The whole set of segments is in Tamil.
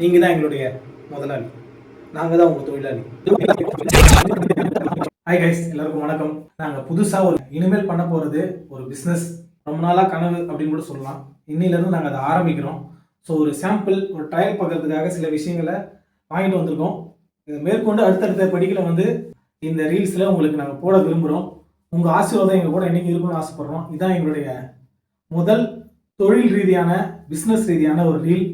நீங்கள் தான் எங்களுடைய முதலாளி, நாங்கள் தான் உங்கள் தொழிலாளி. ஹாய் கைஸ், எல்லாருக்கும் வணக்கம். நாங்கள் புதுசாக இனிமேல் பண்ண போகிறது ஒரு பிஸ்னஸ். ரொம்ப நாளாக கனவு அப்படின்னு கூட சொல்லலாம். இன்னிலேருந்து நாங்கள் அதை ஆரம்பிக்கிறோம். ஸோ ஒரு சாம்பிள், ஒரு ட்ரையல் பார்க்கறதுக்காக சில விஷயங்களை வாங்கிட்டு வந்திருக்கோம். இதை மேற்கொண்டு அடுத்தடுத்த படிக்கல இந்த ரீல்ஸில் உங்களுக்கு நாங்கள் போட விரும்புகிறோம். உங்கள் ஆசீர்வாதம் எங்கள் கூட என்றைக்கு இருக்குன்னு ஆசைப்படுறோம். இதுதான் எங்களுடைய முதல் தொழில் ரீதியான, பிஸ்னஸ் ரீதியான ஒரு ரீல்.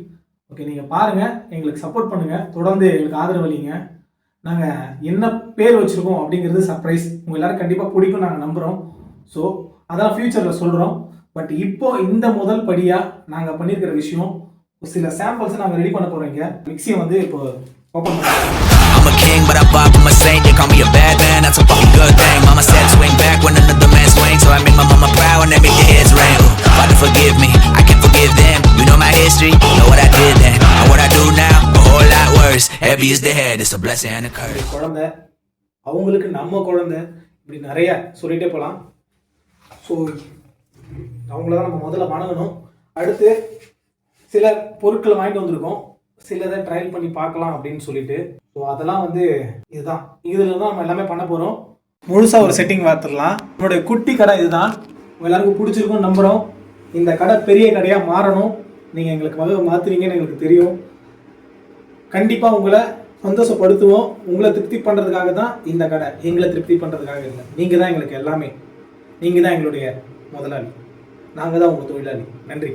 ஓகே, நீங்கள் பாருங்கள், எங்களுக்கு சப்போர்ட் பண்ணுங்கள், தொடர்ந்து எங்களுக்கு ஆதரவு அளிங்க. நாங்கள் என்ன பேர் வச்சுருக்கோம் அப்படிங்கிறது சர்ப்ரைஸ். உங்கள் எல்லோரும் கண்டிப்பாக பிடிக்கும் நாங்கள் நம்புகிறோம். ஸோ அதெல்லாம் ஃப்யூச்சரில் சொல்கிறோம். பட் இப்போ இந்த முதல் படியாக நாங்கள் பண்ணியிருக்கிற விஷயம், சில சாம்பிள்ஸை நாங்கள் ரெடி பண்ண போகிறோம். இங்கே மிக்சியை இப்போ ஓப்பன் பண்ணுறோம். I'm a king, but I fought for my saint. They call me a bad man, that's a fucking good thing. Mama said swing back when another man swings, so I made my mama proud when they make the heads ring. Father forgive me, I can forgive them. You know my history, know what I did then, and what I do now, a whole lot worse. Heavy is the head, it's a blessing and a curse. குழந்தை, அவங்களுக்கு நம்ம குழந்தை, இப்படி நிறைய சொல்லிட்டே போகலாம். ஸோ அவங்கள தான் நம்ம முதல்ல வணங்கணும். அடுத்து சில பொருட்களை வாங்கிட்டு வந்திருக்கோம். சிலதை ட்ரையல் பண்ணி பார்க்கலாம் அப்படின்னு சொல்லிட்டு. ஸோ அதெல்லாம் இதுதான், இதில் தான் நம்ம எல்லாமே பண்ண போகிறோம். முழுசாக ஒரு செட்டிங் பார்த்துடலாம். நம்மளுடைய குட்டி கடை இதுதான். எல்லாருக்கும் பிடிச்சிருக்கும்னு நம்புகிறோம். இந்த கடை பெரிய கடையாக மாறணும். நீங்கள் எங்களுக்கு மாற்றுவீங்கன்னு எங்களுக்கு தெரியும். கண்டிப்பாக உங்களை சந்தோஷப்படுத்துவோம். உங்களை திருப்தி பண்ணுறதுக்காக தான் இந்த கடை, எங்களை திருப்தி பண்ணுறதுக்காக இல்லை. நீங்கள் தான் எங்களுக்கு எல்லாமே. நீங்கள் தான் எங்களுடைய முதலாளி, நாங்கள் தான் உங்கள் தொழிலாளி. நன்றி.